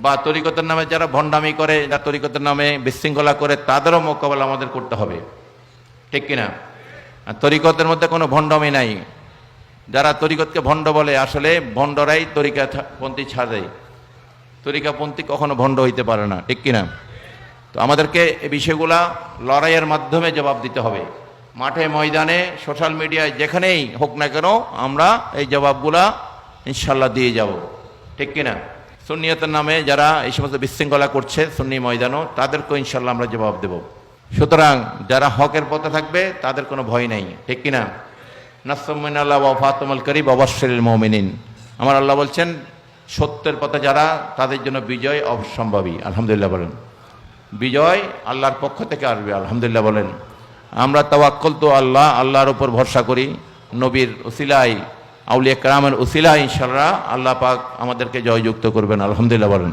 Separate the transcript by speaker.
Speaker 1: বা তরিকতের নামে যারা ভণ্ডামি করে, যারা তরিকতের নামে বিশৃঙ্খলা করে, তাদেরও মোকাবেলা আমাদের করতে হবে, ঠিক কিনা? আর তরিকতের মধ্যে কোনো ভণ্ডামি নাই। যারা তরিকতকে ভণ্ড বলে, আসলে ভণ্ডরাই তরিকাপন্থী ছাড়ে। তরিকাপন্থী কখনো ভণ্ড হইতে পারে না, ঠিক কিনা? তো আমাদেরকে এই বিষয়গুলা লড়াইয়ের মাধ্যমে জবাব দিতে হবে। মাঠে ময়দানে সোশ্যাল মিডিয়ায় যেখানেই হোক না কেন আমরা এই জবাবগুলা ইনশাল্লাহ দিয়ে যাব, ঠিক কিনা? সুন্নিয়তের নামে যারা এই সমস্ত বিশৃঙ্খলা করছে সুন্নি ময়দানও, তাদেরকেও ইনশাল্লাহ আমরা জবাব দেব। সুতরাং যারা হকের পথে থাকবে তাদের কোনো ভয় নেই, ঠিক কিনা? নাসমিনাল্লাহ ওয়া ফাতুমুল করিম ওয়াবাশশিরিল মুমিনিন। আমার আল্লাহ বলছেন সত্যের পথে যারা, তাদের জন্য বিজয় অবশ্যম্ভাবী। আলহামদুলিল্লাহ বলেন। বিজয় আল্লাহর পক্ষ থেকে আসবে, আলহামদুলিল্লাহ বলেন। আমরা তাওয়াক্কুল তো আল্লাহ, আল্লাহর উপর ভরসা করি। নবীর উসিলায়, আউলিয়া কেরামের উসিলায় ইনশাআল্লাহ আল্লাহ পাক আমাদেরকে জয়যুক্ত করবেন, আলহামদুলিল্লাহ বলেন।